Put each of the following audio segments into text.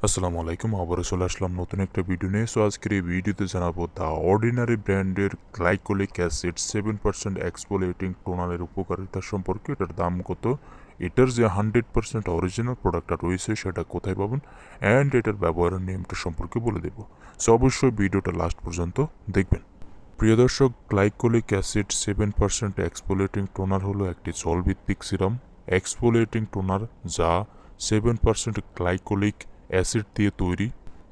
আসসালামু আলাইকুম, আবারও চলে আসলাম নতুন একটা ভিডিও নিয়ে। সো আজকের এই ভিডিওতে জানাবো দ্য অর্ডিনারি ব্র্যান্ডের গ্লাইকোলিক অ্যাসিড 7% এক্সফোলিয়েটিং টোনারের উপকারিতা সম্পর্কে। এটার দাম কত, এটার যে 100% অরিজিনাল প্রোডাক্টটা রয়েছে সেটা কোথায় পাবেন, অ্যান্ড এটার ব্যবহারের নিয়মটা সম্পর্কে বলে দেবো। সো অবশ্যই ভিডিওটা লাস্ট পর্যন্ত দেখবেন। প্রিয় দর্শক, গ্লাইকোলিক অ্যাসিড 7% এক্সফোলিয়েটিং টোনার হলো একটি জলভিত্তিক সিরাম এক্সফোলিয়েটিং টোনার যা 7% গ্লাইকোলিক অ্যাসিড দিয়ে তৈরি।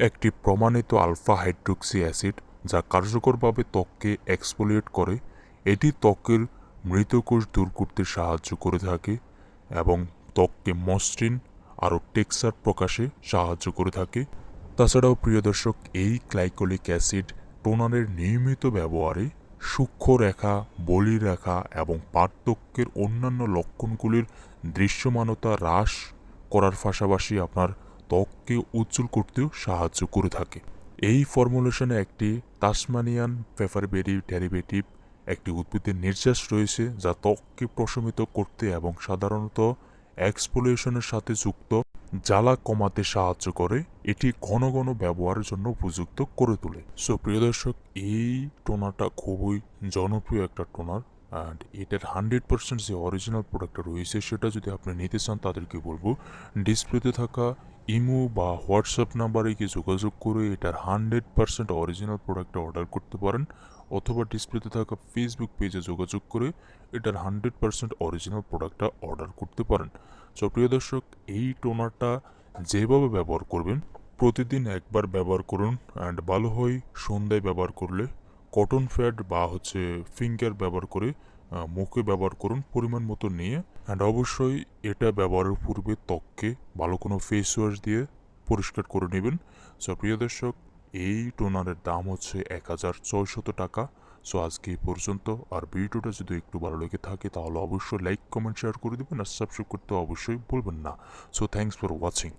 একটি প্রমাণিত আলফা হাইড্রোক্সি অ্যাসিড যা কার্যকরভাবে ত্বককে এক্সফোলিয়েট করে। এটি ত্বকের মৃত কোষ দূর করতে সাহায্য করে থাকে এবং ত্বককে মসৃণ আরও টেক্সচার প্রকাশে সাহায্য করে থাকে। তাছাড়াও প্রিয় দর্শক, এই গ্লাইকোলিক অ্যাসিড টোনারের নিয়মিত ব্যবহারে সূক্ষ্ম রেখা, বলি রেখা এবং পার্থক্যের অন্যান্য লক্ষণগুলির দৃশ্যমানতা হ্রাস করার পাশাপাশি আপনার ত্বককে উজ্জ্বল করতেও সাহায্য করে থাকে। এই ফর্মুলেশনে একটি তাসমানিয়ান পেপারবেরি ডেরিভেটিভ, একটি উদ্ভিদের নির্যাস রয়েছে যা ত্বককে প্রশমিত করতে এবং সাধারণত এক্সফোলিয়েশনের সাথে যুক্ত জ্বালা কমাতে সাহায্য করে। এটি ঘন ঘন ব্যবহারের জন্য উপযুক্ত করে তোলে। সো প্রিয় দর্শক, এই টোনারটা খুবই জনপ্রিয় একটা টোনার, অ্যান্ড এটার 100% যে অরিজিনাল প্রোডাক্টটা রয়েছে সেটা যদি আপনি নিতে চান তাদেরকে বলবো ডিসপ্লেতে থাকা ইমো বা হোয়াটসঅ্যাপ নাম্বারে কি যোগাযোগ করে এটার 100% অরিজিনাল প্রোডাক্টটা অর্ডার করতে পারেন, অথবা ডিসপ্লেতে থাকা ফেসবুক পেজে যোগাযোগ করে এটার 100% অরিজিনাল প্রোডাক্টটা অর্ডার করতে পারেন। সো প্রিয় দর্শক, এই টোনারটা যেভাবে ব্যবহার করবেন, প্রতিদিন একবার ব্যবহার করুন, অ্যান্ড ভালো হয় সন্ধ্যায় ব্যবহার করলে। কটন প্যাড বা ফিঙ্গার ব্যবহার করে মুখে ব্যবহার করুন পরিমাণ মতো নিয়ে। অ্যান্ড অবশ্যই এটা ব্যবহারের পূর্বে ত্বককে ভালো কোনো ফেস ওয়াশ দিয়ে পরিষ্কার করে নেবেন। সো প্রিয় দর্শক, এই টোনারের দাম হচ্ছে 1600 টাকা। সো আজকে এই পর্যন্ত। আর ভিডিওটা যদি একটু ভালো লেগে থাকে তাহলে অবশ্যই লাইক, কমেন্ট, শেয়ার করে দেবেন, আর সাবস্ক্রাইব করতে অবশ্যই ভুলবেন না। So thanks for watching.